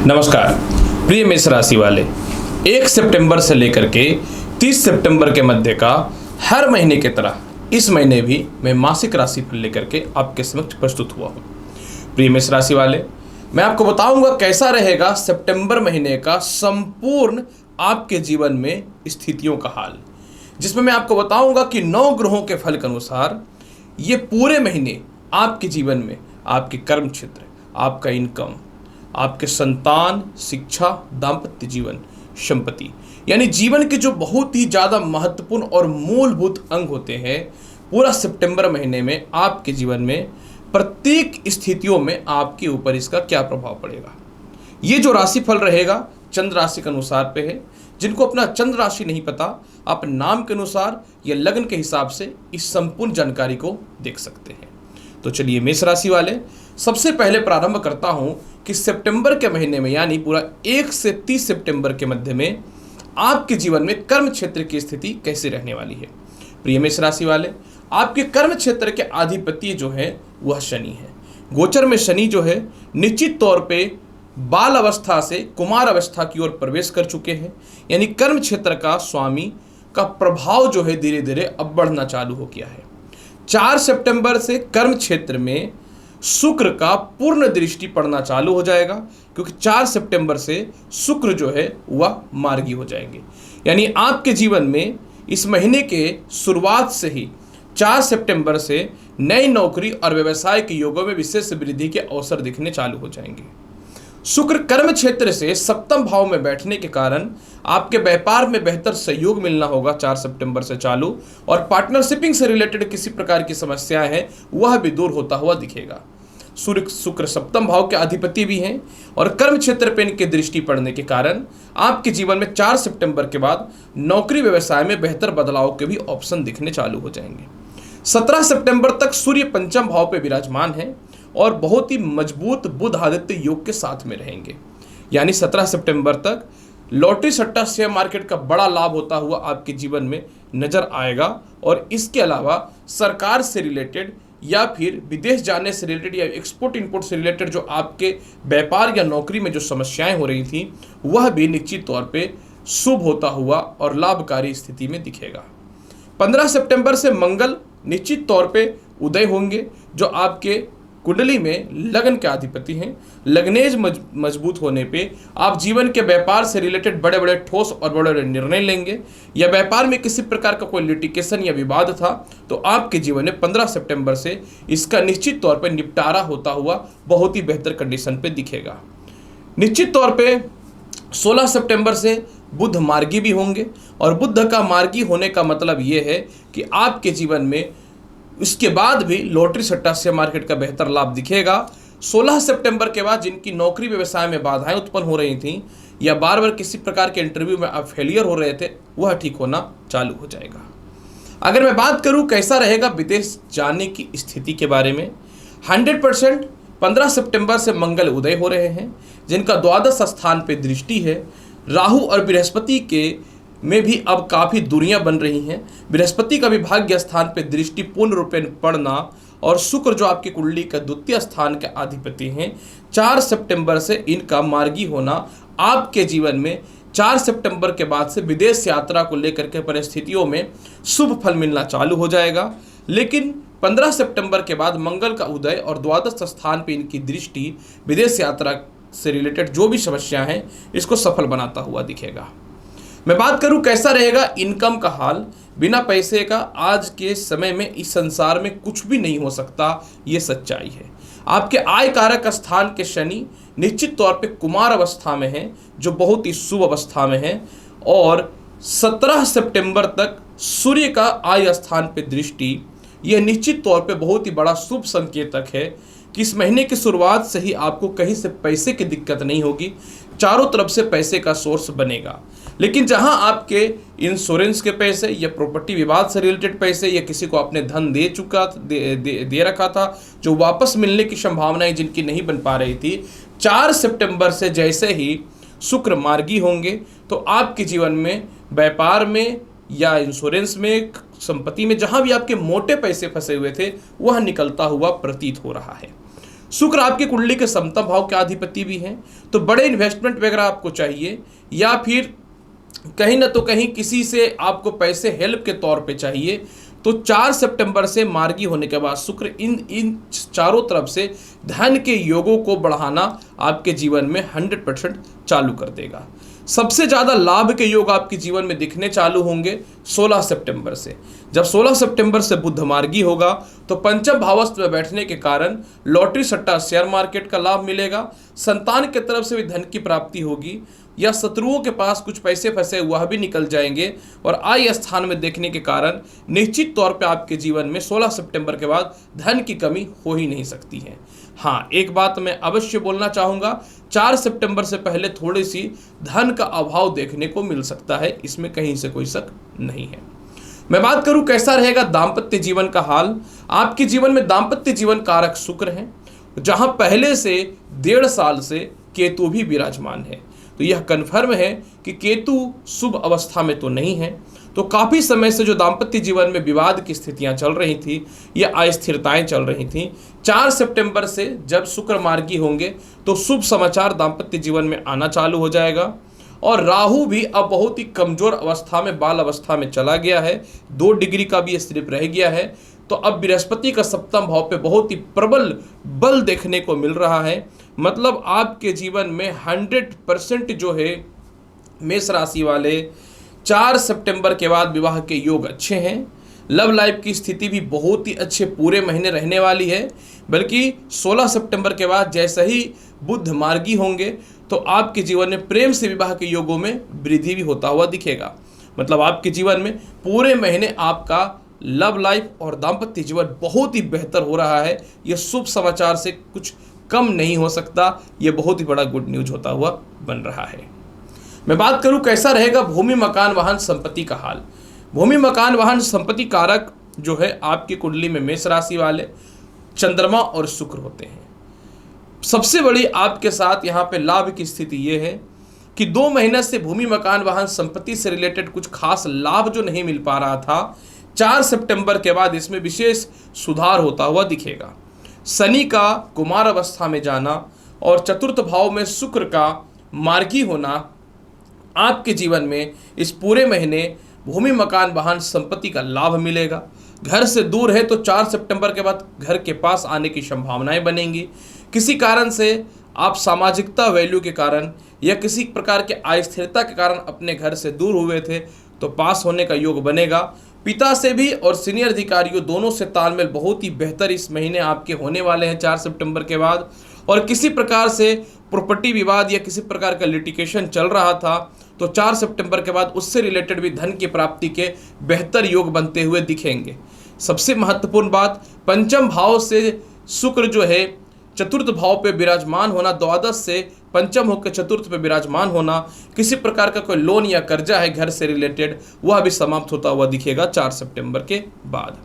नमस्कार प्रिय मेष राशि वाले, 1 सितंबर से लेकर के 30 सितंबर के मध्य का हर महीने की तरह इस महीने भी मैं मासिक राशि फल लेकर के आपके समक्ष प्रस्तुत हुआ हूँ। प्रिय मेष राशि वाले, मैं आपको बताऊंगा कैसा रहेगा सितंबर महीने का संपूर्ण आपके जीवन में स्थितियों का हाल, जिसमें मैं आपको बताऊंगा कि 9 ग्रहों के फल के अनुसार ये पूरे महीने आपके जीवन में आपके कर्म क्षेत्र, आपका इनकम, आपके संतान, शिक्षा, दाम्पत्य जीवन, संपत्ति, यानी जीवन के जो बहुत ही ज़्यादा महत्वपूर्ण और मूलभूत अंग होते हैं, पूरा सितंबर महीने में आपके जीवन में प्रत्येक स्थितियों में आपके ऊपर इसका क्या प्रभाव पड़ेगा। ये जो राशिफल रहेगा चंद्र राशि के अनुसार पे है। जिनको अपना चंद्र राशि नहीं पता, आप नाम के अनुसार या लग्न के हिसाब से इस संपूर्ण जानकारी को देख सकते हैं। तो चलिए मेष राशि वाले, सबसे पहले प्रारंभ करता हूं कि सितंबर के महीने में यानी पूरा 1 से 30 सितंबर के मध्य में आपके जीवन में कर्म क्षेत्र की स्थिति कैसे रहने वाली है। प्रिय मेष राशि वाले, आपके कर्म क्षेत्र के अधिपति जो है वह शनि है। गोचर में शनि जो है निश्चित तौर पे बाल अवस्था से कुमार अवस्था की ओर प्रवेश कर चुके हैं, यानी कर्म क्षेत्र का स्वामी का प्रभाव जो है धीरे धीरे अब बढ़ना चालू हो गया है। 4 सितंबर से कर्म क्षेत्र में शुक्र का पूर्ण दृष्टि पड़ना चालू हो जाएगा, क्योंकि 4 सितंबर से शुक्र जो है वह मार्गी हो जाएंगे। यानी आपके जीवन में इस महीने के शुरुआत से ही 4 सितंबर से नई नौकरी और व्यवसाय के योगों में विशेष वृद्धि के अवसर दिखने चालू हो जाएंगे। शुक्र कर्म क्षेत्र से सप्तम भाव में बैठने के कारण आपके व्यापार में बेहतर सहयोग मिलना होगा 4 सितंबर से चालू, और पार्टनरशिपिंग से रिलेटेड किसी प्रकार की समस्याएं हैं वह भी दूर होता हुआ दिखेगा। शुक्र सप्तम भाव के अधिपति भी हैं और कर्म क्षेत्र पर इनकी दृष्टि पड़ने के कारण आपके जीवन में 4 सितंबर के बाद नौकरी व्यवसाय में बेहतर बदलाव के भी ऑप्शन दिखने चालू हो जाएंगे। 17 सितंबर तक सूर्य पंचम भाव पे विराजमान है और बहुत ही मजबूत बुध आदित्य योग के साथ में रहेंगे। यानी 17 सितंबर तक लॉटरी सट्टा शेयर मार्केट का बड़ा लाभ होता हुआ आपके जीवन में नजर आएगा, और इसके अलावा सरकार से रिलेटेड या फिर विदेश जाने से रिलेटेड या एक्सपोर्ट इंपोर्ट से रिलेटेड जो आपके व्यापार या नौकरी में जो समस्याएं हो रही थी वह भी निश्चित तौर पे शुभ होता हुआ और लाभकारी स्थिति में दिखेगा। 15 सितंबर से मंगल निश्चित तौर पे उदय होंगे, जो आपके कुंडली में लग्न के अधिपति हैं। लग्नेज मजबूत होने पे आप जीवन के व्यापार से रिलेटेड बड़े बड़े ठोस और बड़े बड़े निर्णय लेंगे, या व्यापार में किसी प्रकार का कोई लिटिगेशन या विवाद था तो आपके जीवन में 15 सितंबर से इसका निश्चित तौर पे निपटारा होता हुआ बहुत ही बेहतर कंडीशन पे दिखेगा। निश्चित तौर पे 16 सितंबर से बुध मार्गी भी होंगे, और बुध का मार्गी होने का मतलब ये है कि आपके जीवन में इसके बाद भी लॉटरी सट्टा शेयर मार्केट का बेहतर लाभ दिखेगा। 16 सितंबर के बाद जिनकी नौकरी व्यवसाय में बाधाएं उत्पन्न हो रही थीं या बार बार किसी प्रकार के इंटरव्यू में आप फेलियर हो रहे थे, वह ठीक होना चालू हो जाएगा। अगर मैं बात करूं कैसा रहेगा विदेश जाने की स्थिति के बारे में, 100% 15 सितंबर से मंगल उदय हो रहे हैं, जिनका द्वादश स्थान पे दृष्टि है। राहु और बृहस्पति के में भी अब काफ़ी दूरियां बन रही हैं। बृहस्पति का भी भाग्य स्थान पे दृष्टि पूर्ण रूपेण पड़ना, और शुक्र जो आपकी कुंडली का द्वितीय स्थान के अधिपति हैं, 4 सितंबर से इनका मार्गी होना आपके जीवन में 4 सितंबर के बाद से विदेश यात्रा को लेकर के परिस्थितियों में शुभ फल मिलना चालू हो जाएगा। लेकिन 15 सितंबर के बाद मंगल का उदय और द्वादश स्थान पे इनकी दृष्टि विदेश यात्रा से रिलेटेड जो भी समस्या हैं इसको सफल बनाता हुआ दिखेगा। मैं बात करूं कैसा रहेगा इनकम का हाल, बिना पैसे का आज के समय में इस संसार में कुछ भी नहीं हो सकता, ये सच्चाई है। आपके आय कारक स्थान के शनि निश्चित तौर पे कुमार अवस्था में हैं, जो बहुत ही शुभ अवस्था में है, और 17 सितंबर तक सूर्य का आय स्थान पे दृष्टि, यह निश्चित तौर पे बहुत ही बड़ा शुभ संकेतक है कि इस महीने की शुरुआत से ही आपको कहीं से पैसे की दिक्कत नहीं होगी, चारों तरफ से पैसे का सोर्स बनेगा। लेकिन जहां आपके इंश्योरेंस के पैसे या प्रॉपर्टी विवाद से रिलेटेड पैसे या किसी को आपने धन दे रखा था जो वापस मिलने की संभावनाएं जिनकी नहीं बन पा रही थी, 4 सितंबर से जैसे ही शुक्र मार्गी होंगे तो आपके जीवन में व्यापार में या इंश्योरेंस में संपत्ति में जहां भी आपके मोटे पैसे फंसे हुए थे वह निकलता हुआ प्रतीत हो रहा है। शुक्र आपकी कुंडली के सप्तम भाव के अधिपति भी हैं, तो बड़े इन्वेस्टमेंट वगैरह आपको चाहिए या फिर कहीं ना तो कहीं किसी से आपको पैसे हेल्प के तौर पे चाहिए, तो 4 सितंबर से मार्गी होने के बाद शुक्र इन चारों तरफ से धन के योगों को बढ़ाना आपके जीवन में 100% चालू कर देगा। सबसे ज़्यादा लाभ के योग आपके जीवन में दिखने चालू होंगे 16 सितंबर से। जब 16 सितंबर से बुध मार्गी होगा तो पंचम भावस्थ में बैठने के कारण लॉटरी सट्टा शेयर मार्केट का लाभ मिलेगा, संतान की तरफ से भी धन की प्राप्ति होगी, या शत्रुओं के पास कुछ पैसे फंसे वह भी निकल जाएंगे, और आय स्थान में देखने के कारण निश्चित तौर पे आपके जीवन में 16 सितंबर के बाद धन की कमी हो ही नहीं सकती है। हाँ, एक बात मैं अवश्य बोलना चाहूँगा, 4 सितंबर से पहले थोड़ी सी धन का अभाव देखने को मिल सकता है, इसमें कहीं से कोई शक नहीं है। मैं बात करूं कैसा रहेगा दाम्पत्य जीवन का हाल। आपके जीवन में दाम्पत्य जीवन कारक शुक्र हैं, जहां पहले से 1.5 साल से केतु भी विराजमान है, तो यह कन्फर्म है कि केतु शुभ अवस्था में तो नहीं है। तो काफ़ी समय से जो दाम्पत्य जीवन में विवाद की स्थितियां चल रही थी या अस्थिरताएं चल रही थीं, 4 सितंबर से जब शुक्र मार्गी होंगे तो शुभ समाचार दाम्पत्य जीवन में आना चालू हो जाएगा। और राहु भी अब बहुत ही कमजोर अवस्था में, बाल अवस्था में चला गया है, 2 डिग्री का भी स्लिप रह गया है। तो अब बृहस्पति का सप्तम भाव पे बहुत ही प्रबल बल देखने को मिल रहा है। मतलब आपके जीवन में 100% जो है मेष राशि वाले 4 सितंबर के बाद विवाह के योग अच्छे हैं। लव लाइफ की स्थिति भी बहुत ही अच्छे पूरे महीने रहने वाली है, बल्कि 16 सितंबर के बाद जैसे ही बुध मार्गी होंगे तो आपके जीवन में प्रेम से विवाह के योगों में वृद्धि भी होता हुआ दिखेगा। मतलब आपके जीवन में पूरे महीने आपका लव लाइफ और दाम्पत्य जीवन बहुत ही बेहतर हो रहा है। यह शुभ समाचार से कुछ कम नहीं हो सकता, यह बहुत ही बड़ा गुड न्यूज होता हुआ बन रहा है। मैं बात करूं कैसा रहेगा भूमि मकान वाहन संपत्ति का हाल। भूमि मकान वाहन संपत्ति कारक जो है आपकी कुंडली में मेष राशि वाले चंद्रमा और शुक्र होते हैं। सबसे बड़ी आपके साथ यहाँ पे लाभ की स्थिति ये है कि 2 महीने से भूमि मकान वाहन संपत्ति से रिलेटेड कुछ खास लाभ जो नहीं मिल पा रहा था, 4 सितंबर के बाद इसमें विशेष सुधार होता हुआ दिखेगा। शनि का कुमार अवस्था में जाना और चतुर्थ भाव में शुक्र का मार्गी होना आपके जीवन में इस पूरे महीने भूमि मकान वाहन संपत्ति का लाभ मिलेगा। घर से दूर है तो 4 सितंबर के बाद घर के पास आने की संभावनाएं बनेंगी। किसी कारण से आप सामाजिकता वैल्यू के कारण या किसी प्रकार के अस्थिरता के कारण अपने घर से दूर हुए थे तो पास होने का योग बनेगा। पिता से भी और सीनियर अधिकारियों दोनों से तालमेल बहुत ही बेहतर इस महीने आपके होने वाले हैं 4 सितंबर के बाद। और किसी प्रकार से प्रॉपर्टी विवाद या किसी प्रकार का लिटिगेशन चल रहा था तो 4 सितंबर के बाद उससे रिलेटेड भी धन की प्राप्ति के बेहतर योग बनते हुए दिखेंगे। सबसे महत्वपूर्ण बात, पंचम भाव से शुक्र जो है चतुर्थ भाव पे विराजमान होना, द्वादश से पंचम होकर चतुर्थ पे विराजमान होना, किसी प्रकार का कोई लोन या कर्जा है घर से रिलेटेड वह भी समाप्त होता हुआ दिखेगा 4 सितंबर के बाद।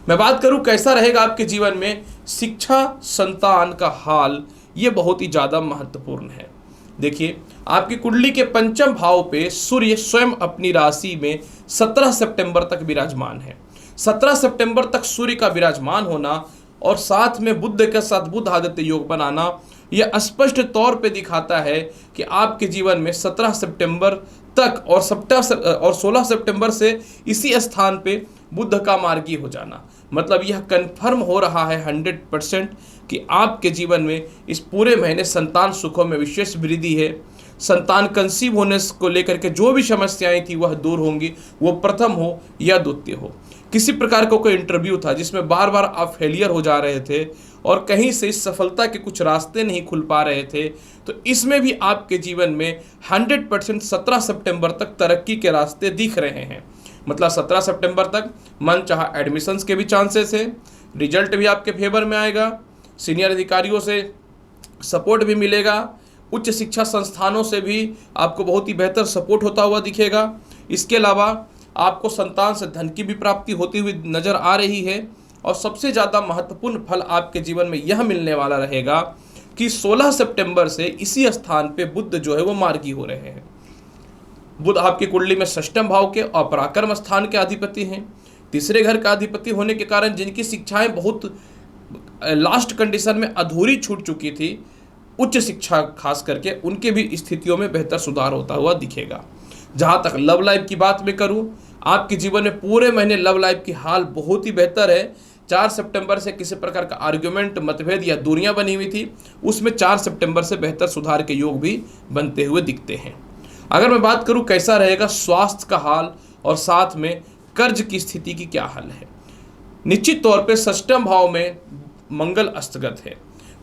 मैं बात करूं कैसा रहेगा आपके जीवन में शिक्षा संतान का हाल, ये बहुत ही ज़्यादा महत्वपूर्ण है। देखिए आपकी कुंडली के पंचम भाव पे सूर्य स्वयं अपनी राशि में 17 सितंबर तक विराजमान है। 17 सितंबर तक सूर्य का विराजमान होना और साथ में बुध के साथ बुध आदित्य योग बनाना, यह स्पष्ट तौर पे दिखाता है कि आपके जीवन में 17 सितंबर तक और 16 सितंबर से इसी स्थान पे बुध का मार्गी हो जाना, मतलब यह कंफर्म हो रहा है 100% कि आपके जीवन में इस पूरे महीने संतान सुखों में विशेष वृद्धि है। संतान कंसीव होने को लेकर के जो भी समस्याएं थी वह दूर होंगी, वो प्रथम हो या द्वितीय हो। किसी प्रकार का कोई इंटरव्यू था जिसमें बार बार आप फेलियर हो जा रहे थे और कहीं से इस सफलता के कुछ रास्ते नहीं खुल पा रहे थे, तो इसमें भी आपके जीवन में 100% 17 सितंबर तक तरक्की के रास्ते दिख रहे हैं। मतलब 17 सितंबर तक मन चाहा एडमिशन्स के भी चांसेस है, रिजल्ट भी आपके फेवर में आएगा, सीनियर अधिकारियों से सपोर्ट भी मिलेगा, उच्च शिक्षा संस्थानों से भी आपको बहुत ही बेहतर सपोर्ट होता हुआ दिखेगा। इसके अलावा आपको संतान से धन की भी प्राप्ति होती हुई नजर आ रही है। और सबसे ज़्यादा महत्वपूर्ण फल आपके जीवन में यह मिलने वाला रहेगा कि 16 सितंबर से इसी स्थान पे बुध जो है वो मार्गी हो रहे हैं। बुध आपकी कुंडली में षष्ठम भाव के और पराक्रम स्थान के अधिपति हैं। तीसरे घर का अधिपति होने के कारण जिनकी शिक्षाएं बहुत लास्ट कंडीशन में अधूरी छूट चुकी थी, उच्च शिक्षा खास करके, उनके भी स्थितियों में बेहतर सुधार होता हुआ दिखेगा। जहाँ तक लव लाइफ की बात मैं करूँ, आपके जीवन में पूरे महीने लव लाइफ की हाल बहुत ही बेहतर है। 4 सितंबर से किसी प्रकार का आर्ग्यूमेंट, मतभेद या दूरियां बनी हुई थी, उसमें 4 सितंबर से बेहतर सुधार के योग भी बनते हुए दिखते हैं। अगर मैं बात करूं कैसा रहेगा स्वास्थ्य का हाल और साथ में कर्ज की स्थिति की क्या हाल है, निश्चित तौर पे षष्ठम भाव में मंगल अस्तगत है।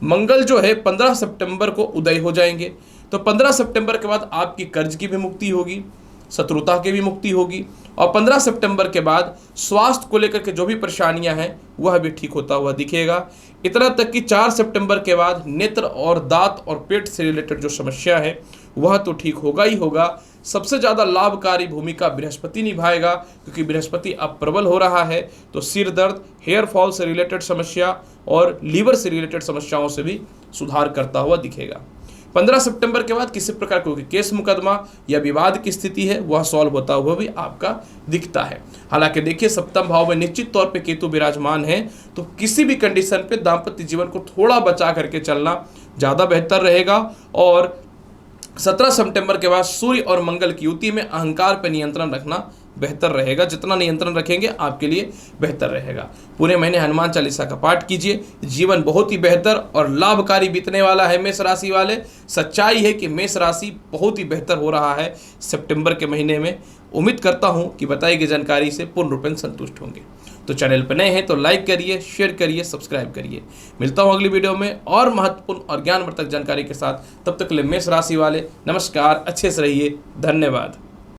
मंगल जो है 15 सितंबर को उदय हो जाएंगे, तो 15 सितंबर के बाद आपकी कर्ज की भी मुक्ति होगी, शत्रुता की भी मुक्ति होगी, और 15 सितंबर के बाद स्वास्थ्य को लेकर के जो भी परेशानियां हैं वह भी ठीक होता हुआ दिखेगा। इतना तक कि 4 सितंबर के बाद नेत्र और दांत और पेट से रिलेटेड जो समस्या है वह तो ठीक होगा ही होगा। सबसे ज़्यादा लाभकारी भूमिका बृहस्पति निभाएगा, क्योंकि बृहस्पति अब प्रबल हो रहा है, तो सिर दर्द, हेयर फॉल से रिलेटेड समस्या और लीवर से रिलेटेड समस्याओं से भी सुधार करता हुआ दिखेगा। 15 सितंबर के बाद किसी प्रकार कोई केस मुकदमा या विवाद की स्थिति है वह सॉल्व होता हुआ भी आपका दिखता है। हालांकि देखिए सप्तम भाव में निश्चित तौर पे केतु विराजमान है, तो किसी भी कंडीशन पे दाम्पत्य जीवन को थोड़ा बचा करके चलना ज़्यादा बेहतर रहेगा। और 17 सितंबर के बाद सूर्य और मंगल की युति में अहंकार पर नियंत्रण रखना बेहतर रहेगा। जितना नियंत्रण रखेंगे आपके लिए बेहतर रहेगा। पूरे महीने हनुमान चालीसा का पाठ कीजिए, जीवन बहुत ही बेहतर और लाभकारी बीतने वाला है। मेष राशि वाले, सच्चाई है कि मेष राशि बहुत ही बेहतर हो रहा है सितंबर के महीने में। उम्मीद करता हूं कि बताई गई जानकारी से पूर्ण रूपेण संतुष्ट होंगे। तो चैनल पर नए हैं तो लाइक करिए, शेयर करिए, सब्सक्राइब करिए। मिलता हूं अगली वीडियो में और महत्वपूर्ण और ज्ञानवर्धक जानकारी के साथ। तब तक के लिए मेष राशि वाले नमस्कार, अच्छे से रहिए, धन्यवाद।